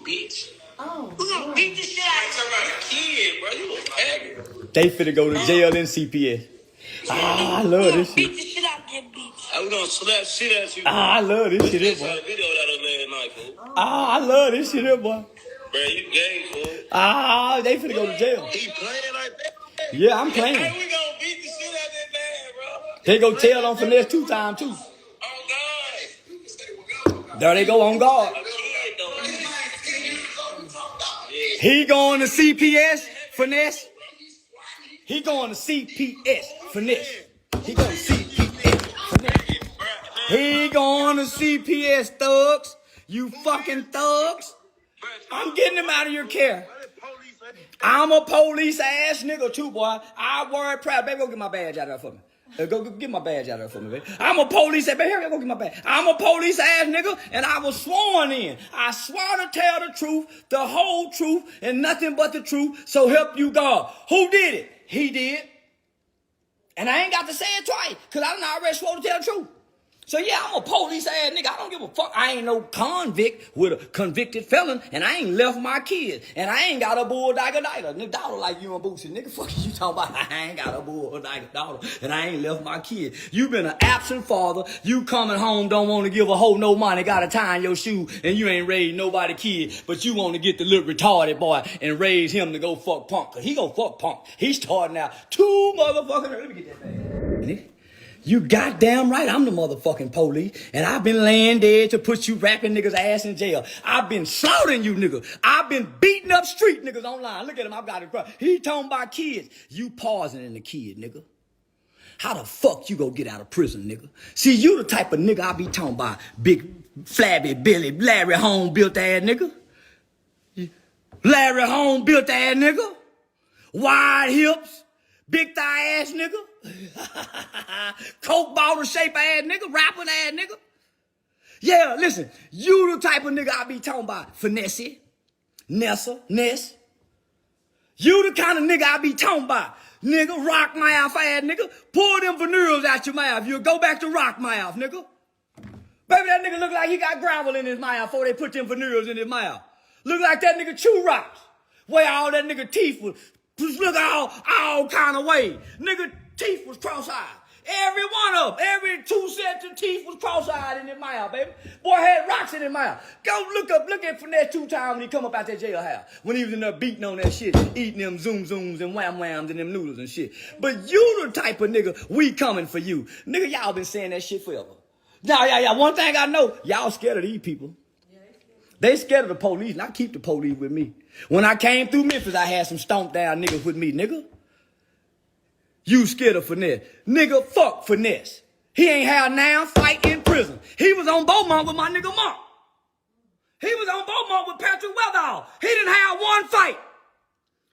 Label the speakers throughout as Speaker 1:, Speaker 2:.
Speaker 1: bitch.
Speaker 2: Oh.
Speaker 1: Who gonna beat the shit out of you? Talking about a kid, bro. You a faggot.
Speaker 3: They finna go to jail in CPS. I love this shit.
Speaker 1: Beat the shit out of that bitch. I was gonna slap shit at you.
Speaker 3: I love this shit, boy.
Speaker 1: I saw a video that last night, fool.
Speaker 3: I love this shit, boy.
Speaker 1: Bro, you gay, fool.
Speaker 3: They finna go to jail.
Speaker 1: He playing like that?
Speaker 3: Yeah, I'm playing.
Speaker 1: Hey, we gonna beat the shit out of that man, bro.
Speaker 3: They go tell on finesse 2 times, too.
Speaker 1: On God.
Speaker 3: There they go on guard.
Speaker 1: A kid, though.
Speaker 3: He going to CPS, finesse. He going to CPS, finesse. He going to CPS, finesse. He going to CPS, thugs. You fucking thugs. I'm getting him out of your care. I'm a police ass nigga too, boy. I worry proud. Baby, go get my badge out of there for me. Go get my badge out of there for me, baby. I'm a police ass, baby. Here, go get my badge. I'm a police ass nigga, and I was sworn in. I swore to tell the truth, the whole truth, and nothing but the truth. So help you God. Who did it? He did. And I ain't got to say it twice, because I done already swore to tell the truth. So yeah, I'm a police ass nigga. I don't give a fuck. I ain't no convict with a convicted felon, and I ain't left my kids, and I ain't got a bull-dagger daughter like you and Boosie. Nigga, fuck you talking about? I ain't got a bull-dagger daughter, and I ain't left my kids. You been an absent father. You coming home, don't want to give a hoe no money, got a tie in your shoe, and you ain't raised nobody kid, but you want to get the little retarded boy and raise him to go fuck Punk, because he gonna fuck Punk. He's starting out 2 motherfucking. Let me get that thing. You goddamn right, I'm the motherfucking police, and I've been laying dead to put you rapping niggas' ass in jail. I've been slaughtering you niggas. I've been beating up street niggas online. Look at him, I've got it. He talking about kids. You poisoning the kid, nigga. How the fuck you gonna get out of prison, nigga? See, you the type of nigga I be talking about. Big, flabby, Billy, Larry Home built ass nigga. Larry Home built ass nigga. Wide hips. Big thigh ass nigga. Coke bottle shape ass nigga. Rapping ass nigga. Yeah, listen. You the type of nigga I be talking about. Finesse. Ness. You the kind of nigga I be talking about. Nigga, rock mouth ass nigga. Pull them veneers out your mouth. You'll go back to rock mouth, nigga. Baby, that nigga look like he got gravel in his mouth before they put them veneers in his mouth. Look like that nigga chew rocks. Where all that nigga teeth was. Look all kind of way. Nigga teeth was cross-eyed. Every one of them, every 2 sets of teeth was cross-eyed in his mouth, baby. Boy had rocks in his mouth. Go look at Finesse 2 times when he come up out that jailhouse. When he was in there beating on that shit, eating them zoom-zooms and wham-whams and them noodles and shit. But you the type of nigga, we coming for you. Nigga, y'all been saying that shit forever. Now, yeah, one thing I know, y'all scared of these people. They scared of the police, and I keep the police with me. When I came through Memphis, I had some stomp down niggas with me, nigga. You scared of Finesse. Nigga, fuck Finesse. He ain't had now fight in prison. He was on Beaumont with my nigga Monk. He was on Beaumont with Patrick Weatherall. He didn't have one fight.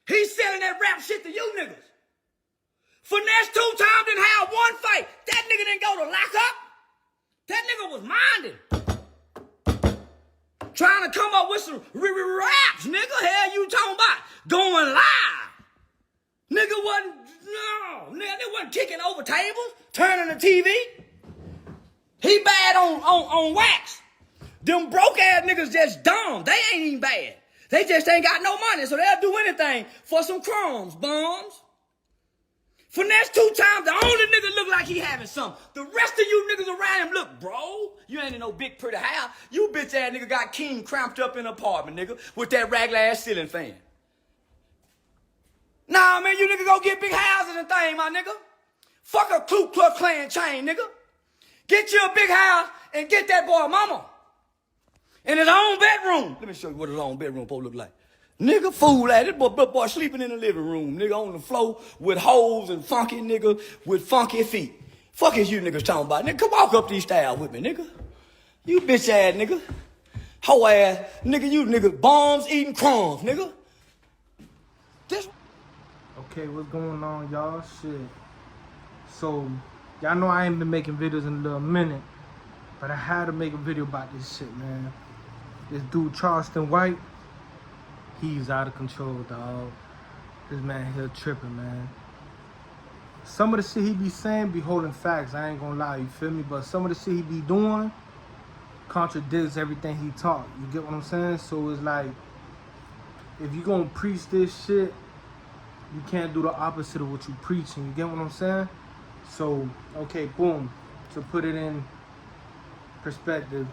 Speaker 3: He's selling that rap shit to you niggas. Finesse 2 times didn't have one fight. That nigga didn't go to lock up. That nigga was minded. Trying to come up with some raps, nigga. Hell you talking about? Going live. Nigga wasn't kicking over tables, turning the TV. He bad on wax. Them broke ass niggas just dumb. They ain't even bad. They just ain't got no money, so they'll do anything for some crumbs, bums. Finesse 2 times, the only nigga look like he having something. The rest of you niggas around him, look, bro, you ain't in no big pretty house. You bitch ass nigga got King cramped up in an apartment, nigga, with that regular ass ceiling fan. Nah, man, you nigga go get big houses and things, my nigga. Fuck a Ku Klux Klan chain, nigga. Get you a big house and get that boy a mama. In his own bedroom. Let me show you what his own bedroom supposed to look like. Nigga, fool at it, boy sleeping in the living room, nigga, on the floor with holes and funky nigga with funky feet. Fuck is you niggas talking about? Nigga, come walk up these stairs with me, nigga. You bitch ass nigga. Hoe ass nigga, you nigga bombs eating crumbs, nigga. This.
Speaker 4: Okay, what's going on, y'all? Shit. So, y'all know I ain't been making videos in a little minute, but I had to make a video about this shit, man. This dude, Charleston White, he's out of control, dog. This man here tripping, man. Some of the shit he be saying be holding facts. I ain't gonna lie, you feel me? But some of the shit he be doing, contradicts everything he taught. You get what I'm saying? So it's like, if you gonna preach this shit, you can't do the opposite of what you preaching. You get what I'm saying? So, okay, boom. To put it in perspective,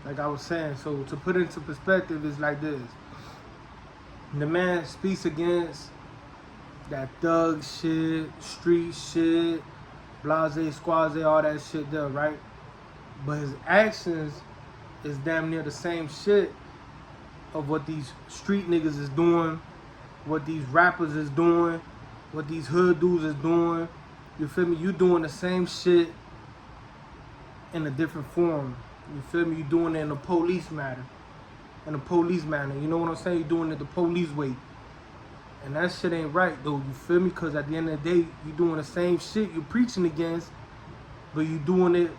Speaker 4: like I was saying, so to put it into perspective is like this. The man speaks against that thug shit, street shit, blase, squaze, all that shit there, right? But his actions is damn near the same shit of what these street niggas is doing, what these rappers is doing, what these hood dudes is doing. You feel me? You doing the same shit in a different form. You feel me? You doing it in a police matter. In a police manner. You know what I'm saying? You doing it the police way. And that shit ain't right though. You feel me? Because at the end of the day, you doing the same shit you preaching against, but you doing it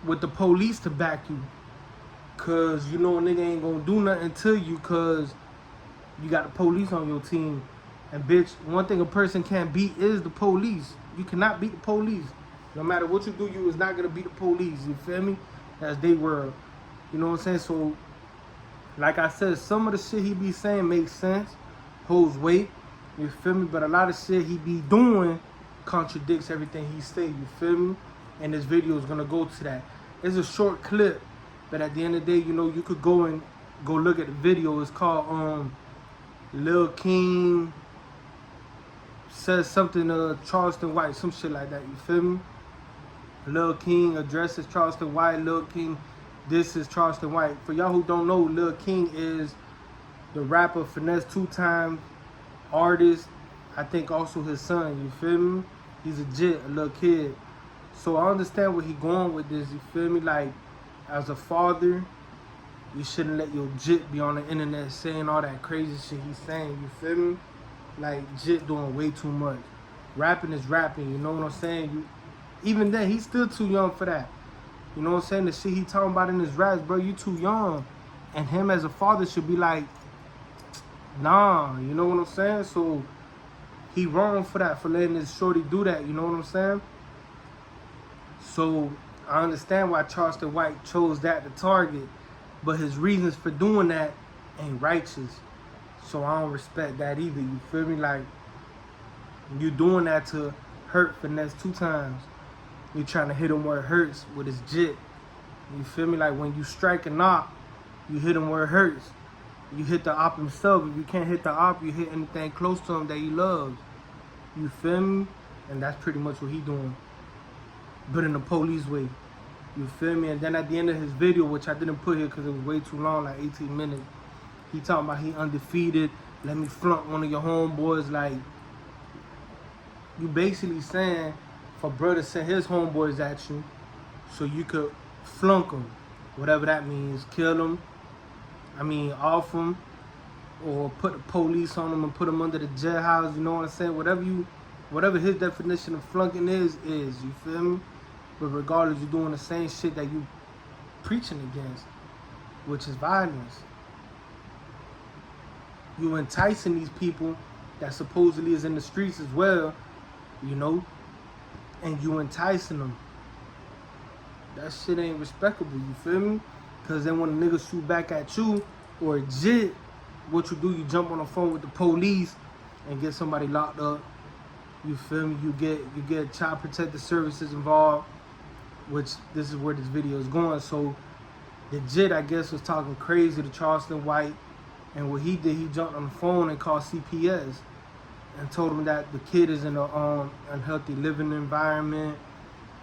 Speaker 4: with the police to back you. Cause you know a nigga ain't gonna do nothing to you cause you got the police on your team. And bitch, one thing a person can't beat is the police. You cannot beat the police. No matter what you do, you is not gonna beat the police. You feel me? That's they world. You know what I'm saying? So, like I said, some of the shit he be saying makes sense, holds weight. You feel me? But a lot of shit he be doing contradicts everything he say. You feel me? And this video is gonna go to that. It's a short clip, but at the end of the day, you know, you could go look at the video. It's called Lil King says something to Charleston White, some shit like that. You feel me? Lil King addresses Charleston White. Lil King, this is Charleston White. For y'all who don't know, Lil King is the rapper Finesse 2-time artist. I think also his son. You feel me? He's a jit, a little kid. So I understand where he going with this. You feel me? Like, as a father, you shouldn't let your jit be on the internet saying all that crazy shit he's saying. You feel me? Like, jit doing way too much. Rapping is rapping. You know what I'm saying? Even then, he's still too young for that. You know what I'm saying? The shit he talking about in his raps, bro, you too young. And him as a father should be like, nah, you know what I'm saying? So he wrong for that, for letting his shorty do that, you know what I'm saying? So I understand why Charleston White chose that to target, but his reasons for doing that ain't righteous. So I don't respect that either, you feel me? Like, you doing that to hurt Finesse 2 times. You trying to hit him where it hurts with his jit. You feel me? Like, when you strike a op, you hit him where it hurts. You hit the op himself. If you can't hit the op, you hit anything close to him that he loves. You feel me? And that's pretty much what he doing. But in the police way. You feel me? And then at the end of his video, which I didn't put here because it was way too long, like 18 minutes, he talking about he undefeated. Let me flunk one of your homeboys. Like, you basically saying for brother send his homeboys at you so you could flunk them. Whatever that means. Kill them. I mean, off them. Or put the police on them and put them under the jailhouse. You know what I'm saying? Whatever his definition of flunking is, you feel me? But regardless, you're doing the same shit that you preaching against, which is violence. You enticing these people that supposedly is in the streets as well, you know, and you enticing them. That shit ain't respectable, you feel me? Because then when a nigga shoot back at you or a jit, what you do, you jump on the phone with the police and get somebody locked up. You feel me? You get child protective services involved, which this is where this video is going. So the jit, I guess, was talking crazy to Charleston White, and what he did, he jumped on the phone and called CPS and told him that the kid is in an unhealthy living environment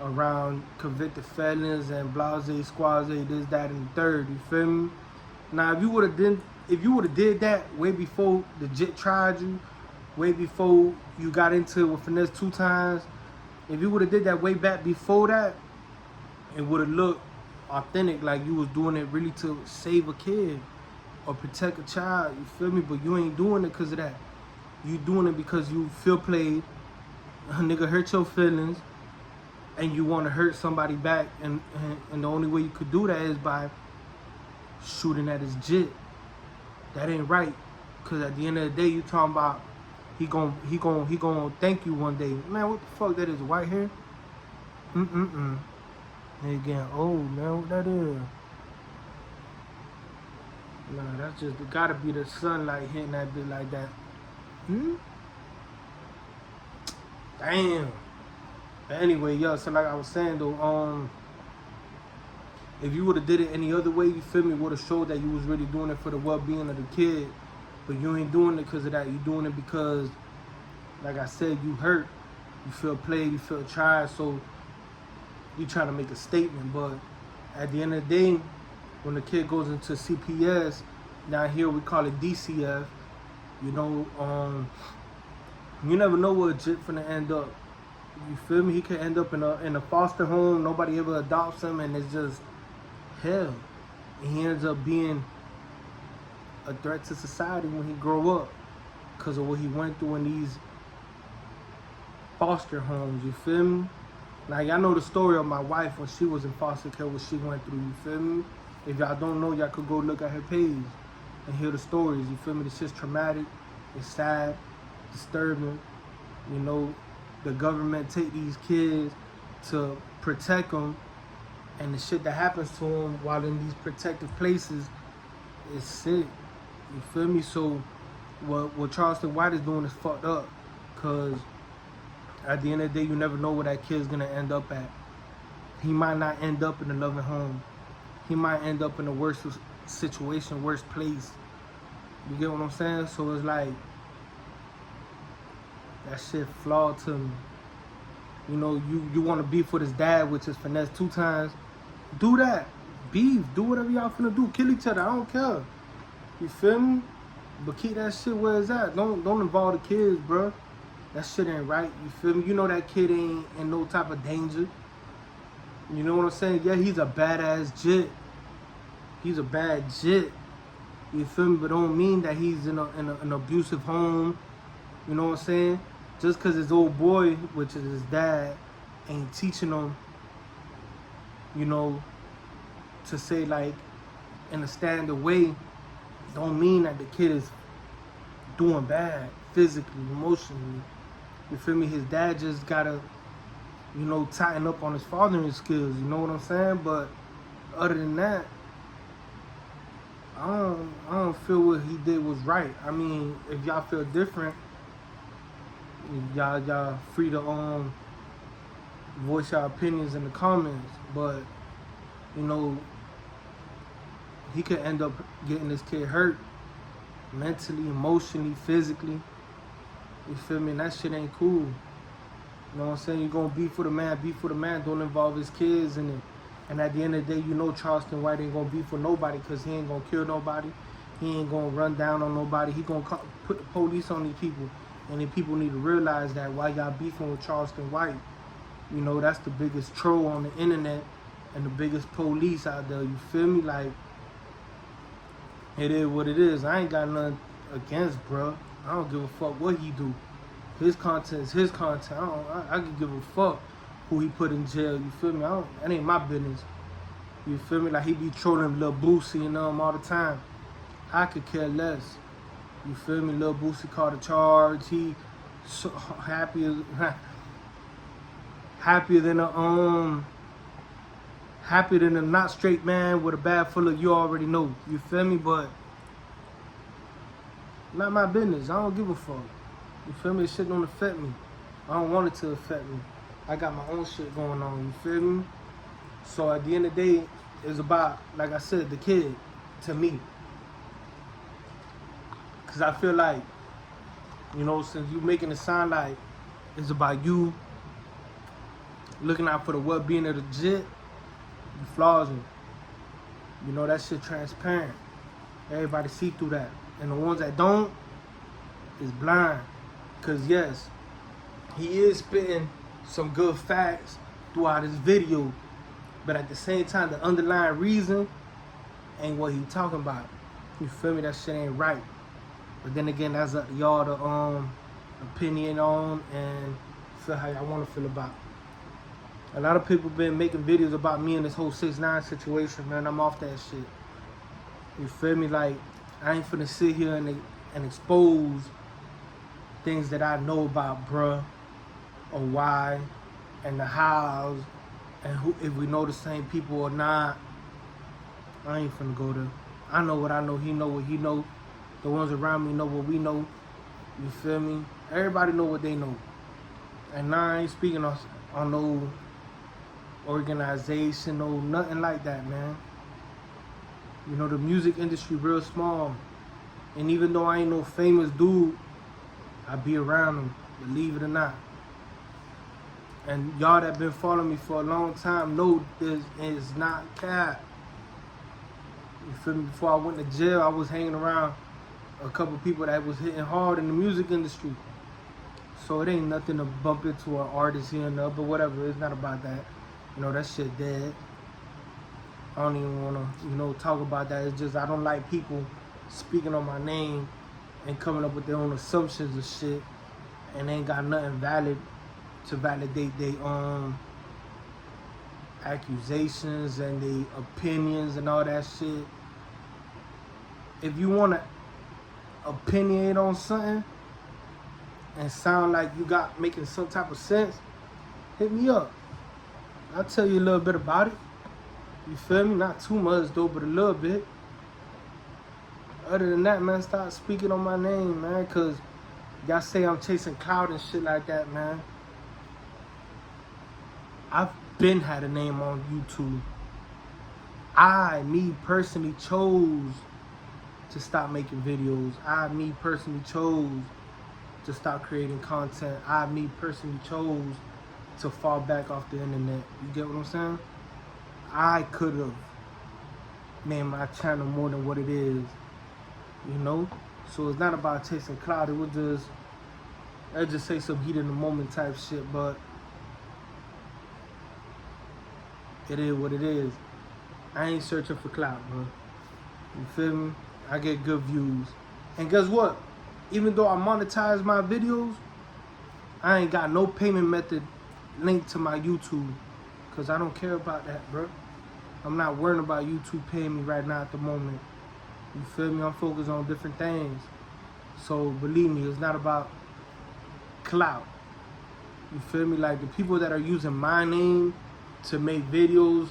Speaker 4: around convicted felons and blase, squaze, this, that, and the third. You feel me? Now, if you would have did that way before the jit tried you, way before you got into it with Finesse 2 times, if you would have did that way back before that, it would have looked authentic, like you was doing it really to save a kid or protect a child, you feel me? But you ain't doing it because of that. You doing it because you feel played, a nigga hurt your feelings, and you want to hurt somebody back, and the only way you could do that is by shooting at his jit. That ain't right, because at the end of the day, you talking about he gon' thank you one day. Man, what the fuck that is? White hair? They getting old, man. What that is? Nah, that's just it gotta be the sunlight hitting that bit like that. Damn. But anyway, yo, so like I was saying though, if you would have did it any other way, you feel me, would have showed that you was really doing it for the well-being of the kid. But you ain't doing it because of that. You doing it because, like I said, you hurt. You feel played, you feel tried, so you trying to make a statement. But at the end of the day, when the kid goes into CPS, down here we call it DCF, you know, you never know where a jit finna end up. You feel me? He could end up in a foster home, nobody ever adopts him, and it's just hell. And he ends up being a threat to society when he grow up because of what he went through in these foster homes, you feel me? Now, y'all know the story of my wife when she was in foster care, what she went through, you feel me? If y'all don't know, y'all could go look at her page and hear the stories, you feel me? It's just traumatic, it's sad, disturbing, you know? The government take these kids to protect them, and the shit that happens to them while in these protective places is sick, you feel me? So what Charleston White is doing is fucked up, because at the end of the day, you never know where that kid's gonna end up at. He might not end up in a loving home. He might end up in a worse situation, worse place. You get what I'm saying? So it's like, that shit flawed to me. You know, you want to beef with his dad, which is finesse 2 times. Do that. Beef. Do whatever y'all finna do. Kill each other. I don't care. You feel me? But keep that shit where it's at. Don't involve the kids, bro. That shit ain't right. You feel me? You know that kid ain't in no type of danger. You know what I'm saying? Yeah, he's a badass jit. He's a bad jit. You feel me? But don't mean that he's in an abusive home. You know what I'm saying? Just because his old boy, which is his dad, ain't teaching him, you know, to say like in a standard way, don't mean that the kid is doing bad physically, emotionally. You feel me? His dad just gotta, you know, tighten up on his fathering skills. You know what I'm saying? But other than that, I don't feel what he did was right. I mean, if y'all feel different, y'all free to voice your opinions in the comments. But you know, he could end up getting this kid hurt mentally, emotionally, physically. You feel me? And that shit ain't cool. You know what I'm saying? You're gonna beef for the man, don't involve his kids in it. And at the end of the day, you know Charleston White ain't gonna beef for nobody, because he ain't gonna kill nobody. He ain't gonna run down on nobody. He gonna put the police on these people. And then people need to realize that while y'all beefing with Charleston White, you know, that's the biggest troll on the internet and the biggest police out there. You feel me? Like, it is what it is. I ain't got nothing against, bro. I don't give a fuck what he do. His content is his content. I can give a fuck who he put in jail. You feel me? That ain't my business. You feel me? Like, he be trolling Lil Boosie and all the time. I could care less. You feel me? Lil Boosie caught a charge. He so happier than a not straight man with a bag full of you already know. You feel me? But not my business. I don't give a fuck. You feel me? This shit don't affect me. I don't want it to affect me. I got my own shit going on. You feel me? So at the end of the day, it's about, like I said, the kid to me. Because I feel like, you know, since you making it sound like it's about you looking out for the well-being of the jit, you flaws me. You know, that shit transparent. Everybody see through that. And the ones that don't is blind. Because yes, he is spitting some good facts throughout his video, but at the same time, the underlying reason ain't what he talking about. You feel me? That shit ain't right. But then again, that's up to y'all to opinion on and feel how y'all want to feel about. A lot of people been making videos about me and this whole 6ix9ine situation, man. I'm off that shit. You feel me? Like, I ain't finna sit here and expose things that I know about bruh or why and the hows and who, if we know the same people or not. I ain't finna go there. I know what I know. He know what he know. The ones around me know what we know. You feel me? Everybody know what they know. And now I ain't speaking on no organization, no nothing like that, man. You know, the music industry real small. And even though I ain't no famous dude, I be around them, believe it or not. And y'all that been following me for a long time know this is not cap. You feel me? Before I went to jail, I was hanging around a couple people that was hitting hard in the music industry. So it ain't nothing to bump into an artist here and there, but whatever. It's not about that. You know, that shit dead. I don't even want to, you know, talk about that. It's just I don't like people speaking on my name and coming up with their own assumptions of shit and ain't got nothing valid to validate their accusations and their opinions and all that shit. If you want to opinionate on something and sound like you got making some type of sense, hit me up. I'll tell you a little bit about it. You feel me? Not too much though, but a little bit. Other than that, man, stop speaking on my name, man, cause y'all say I'm chasing clout and shit like that, man. I've been had a name on YouTube. Me personally chose to stop making videos. Me personally chose to stop creating content. Me personally chose to fall back off the internet. You get what I'm saying? I could have made my channel more than what it is, you know? So it's not about chasing clout. It was just, let's just say some heat in the moment type shit, but it is what it is. I ain't searching for clout, bro. You feel me? I get good views. And guess what? Even though I monetize my videos, I ain't got no payment method linked to my YouTube. Because I don't care about that, bro. I'm not worrying about YouTube paying me right now at the moment. You feel me? I'm focused on different things. So believe me, it's not about clout. You feel me? Like the people that are using my name to make videos,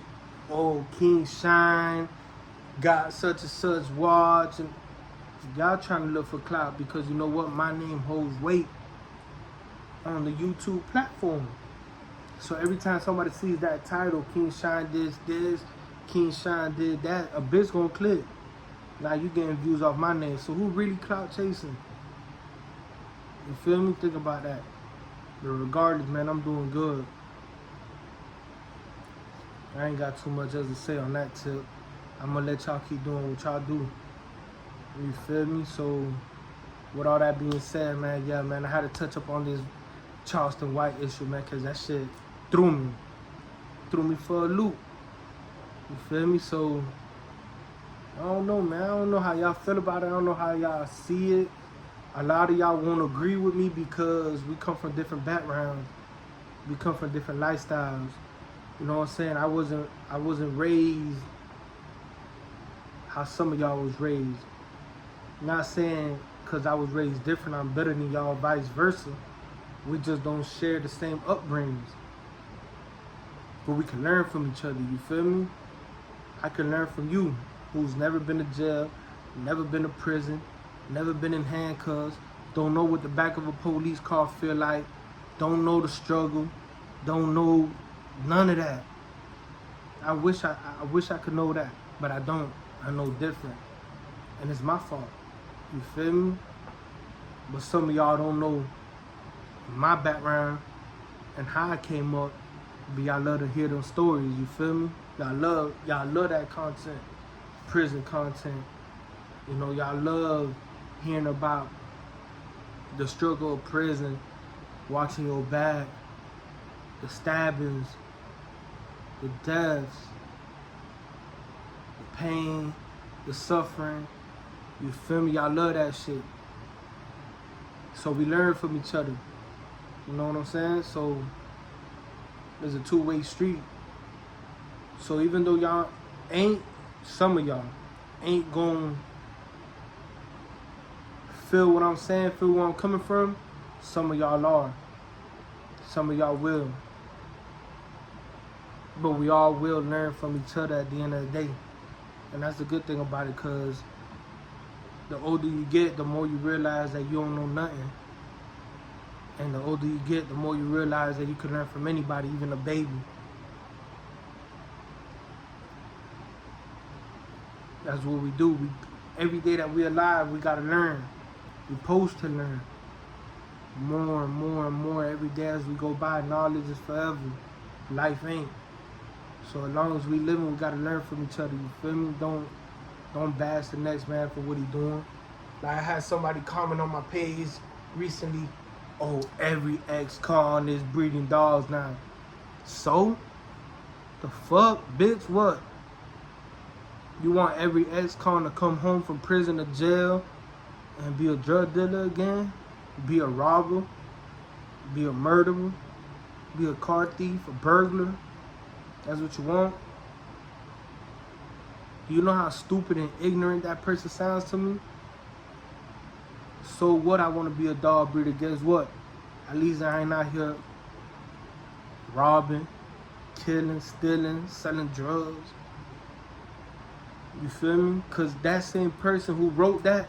Speaker 4: oh, King Shine, got such and such watch, and y'all trying to look for clout because you know what? My name holds weight on the YouTube platform. So every time somebody sees that title, King Shine did this, King Shine did that, a bitch gonna click. Now you getting views off my name. So who really clout chasing? You feel me? Think about that. But regardless, man, I'm doing good. I ain't got too much else to say on that tip. I'm gonna let y'all keep doing what y'all do. You feel me? So with all that being said, man, yeah, man, I had to touch up on this Charleston White issue, man, because that shit threw me for a loop. You feel me? So I don't know, man. I don't know how y'all feel about it. I don't know how y'all see it. A lot of y'all won't agree with me because we come from different backgrounds. We come from different lifestyles. You know what I'm saying? I wasn't raised how some of y'all was raised. Not saying because I was raised different, I'm better than y'all, vice versa. We just don't share the same upbringings. But we can learn from each other, you feel me? I can learn from you, who's never been to jail, never been to prison, never been in handcuffs, don't know what the back of a police car feel like, don't know the struggle, don't know none of that. I wish I could know that, but I don't. I know different. And it's my fault. You feel me? But some of y'all don't know my background and how I came up. But y'all love to hear them stories, you feel me? Y'all love that content, prison content. You know, y'all love hearing about the struggle of prison, watching your back, the stabbings, the deaths, the pain, the suffering. You feel me? Y'all love that shit. So we learn from each other. You know what I'm saying? So there's a two-way street. So even though y'all ain't, some of y'all ain't gonna feel what I'm saying, feel where I'm coming from, Some of y'all are. Some of y'all will. But we all will learn from each other at the end of the day. And that's the good thing about it, because the older you get, the more you realize that you don't know nothing. And the older you get, the more you realize that you can learn from anybody, even a baby. That's what we do. Every day that we're alive, we gotta learn. We're supposed to learn. More and more and more every day as we go by. Knowledge is forever. Life ain't. So as long as we living, we gotta learn from each other. You feel me? Don't bash the next man for what he doing. Like I had somebody comment on my page recently, oh, every ex-con is breeding dogs now. So? The fuck? Bitch, what? You want every ex-con to come home from prison or jail and be a drug dealer again? Be a robber? Be a murderer? Be a car thief? A burglar? That's what you want? Do you know how stupid and ignorant that person sounds to me? So what? I want to be a dog breeder. Guess what? At least I ain't out here robbing, killing, stealing, selling drugs. You feel me? Because that same person who wrote that,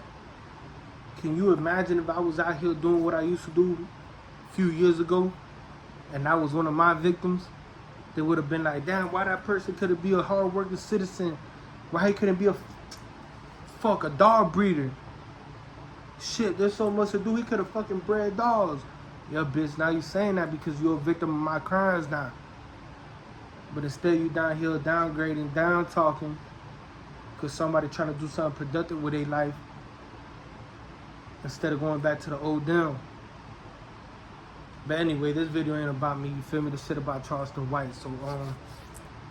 Speaker 4: can you imagine if I was out here doing what I used to do a few years ago and I was one of my victims? They would have been like, damn, why that person couldn't be a hard-working citizen? Why he couldn't be a dog breeder? Shit, there's so much to do. He could have fucking bred dogs. Yeah, bitch, now you saying that because you're a victim of my crimes now. But instead you down here downgrading, down talking, because somebody trying to do something productive with their life instead of going back to the old them. But anyway, this video ain't about me, you feel me? This shit about Charleston White. So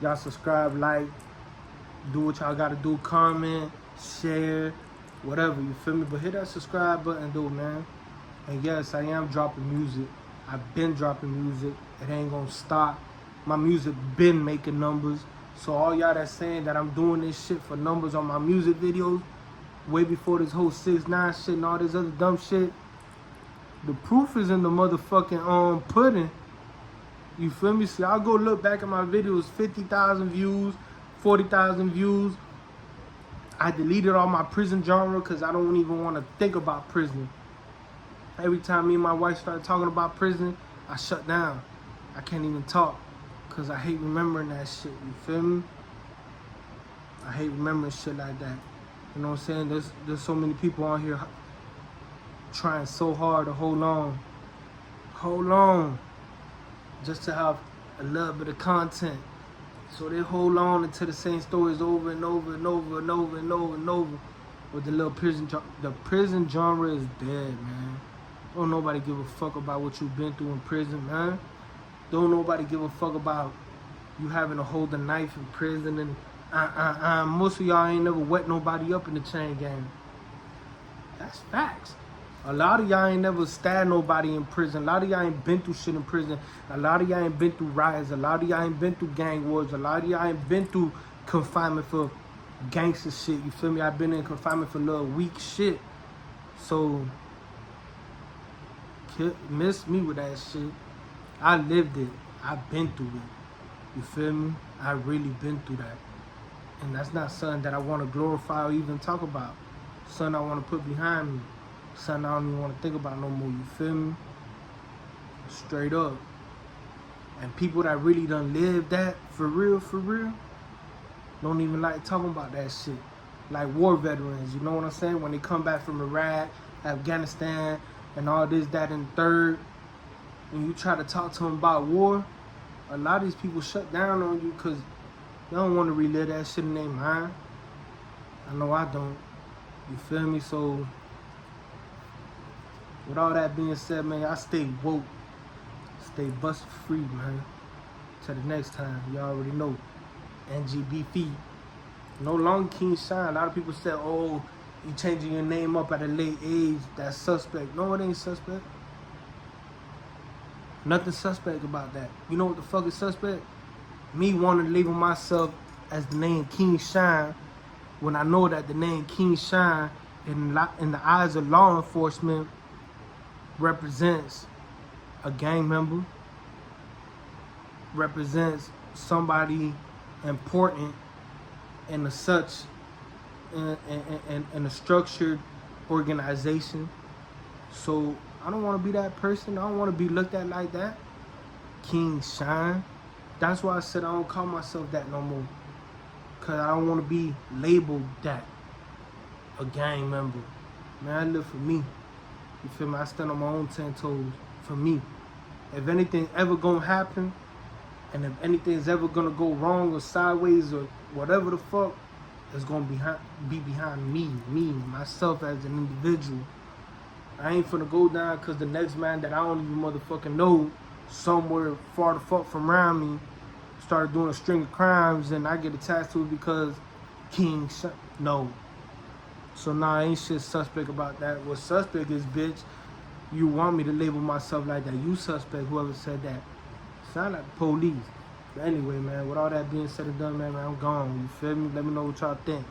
Speaker 4: y'all subscribe, like, do what y'all gotta do, comment, share, whatever, you feel me? But hit that subscribe button though, man. And yes, I am dropping music. I've been dropping music. It ain't gonna stop. My music been making numbers. So all y'all that's saying that I'm doing this shit for numbers on my music videos, way before this whole 6ix9ine shit and all this other dumb shit, the proof is in the motherfucking pudding. You feel me? See, I'll go look back at my videos, 50,000 views, 40,000 views. I deleted all my prison genre because I don't even want to think about prison. Every time me and my wife started talking about prison, I shut down. I can't even talk because I hate remembering that shit. You feel me? I hate remembering shit like that. You know what I'm saying? There's so many people on here trying so hard to hold on, just to have a little bit of content. So they hold on until the same stories over and over and over and over and over and over. With the little prison genre is dead, man. Don't nobody give a fuck about what you've been through in prison, man. Don't nobody give a fuck about you having to hold a knife in prison and most of y'all ain't never wet nobody up in the chain gang. That's facts. A lot of y'all ain't never stabbed nobody in prison. A lot of y'all ain't been through shit in prison. A lot of y'all ain't been through riots. A lot of y'all ain't been through gang wars. A lot of y'all ain't been through confinement for gangster shit. You feel me? I've been in confinement for little weak shit. So, miss me with that shit. I lived it. I've been through it. You feel me? I really been through that. And that's not something that I want to glorify or even talk about. Something I want to put behind me. Something I don't even want to think about no more, you feel me? Straight up. And people that really done lived that, for real, don't even like talking about that shit. Like war veterans, you know what I'm saying? When they come back from Iraq, Afghanistan, and all this, that, and third, when you try to talk to them about war, a lot of these people shut down on you because they don't want to relive that shit in their mind. I know I don't. You feel me? So, with all that being said, man, I stay woke. Stay busted free, man. Till the next time, you already know. NGB no longer King Shine. A lot of people say, oh, you changing your name up at a late age, that's suspect. No, it ain't suspect. Nothing suspect about that. You know what the fuck is suspect? Me wanting to label myself as the name King Shine when I know that the name King Shine in the eyes of law enforcement represents a gang member, represents somebody important in a structured organization. So I don't want to be that person. I don't want to be looked at like that. King Shine. That's why I said I don't call myself that no more. Cause I don't want to be labeled that. A gang member. Man, I live for me. You feel me? I stand on my own 10 toes for me. If anything ever gonna happen, and if anything's ever gonna go wrong or sideways or whatever the fuck, it's gonna be behind me, myself as an individual. I ain't finna go down cause the next man that I don't even motherfucking know somewhere far the fuck from around me started doing a string of crimes and I get attached to it because King no. So nah, ain't shit suspect about that. What suspect is, bitch, you want me to label myself like that. You suspect, whoever said that. Sound like the police. But anyway, man, with all that being said and done, man, I'm gone. You feel me? Let me know what y'all think.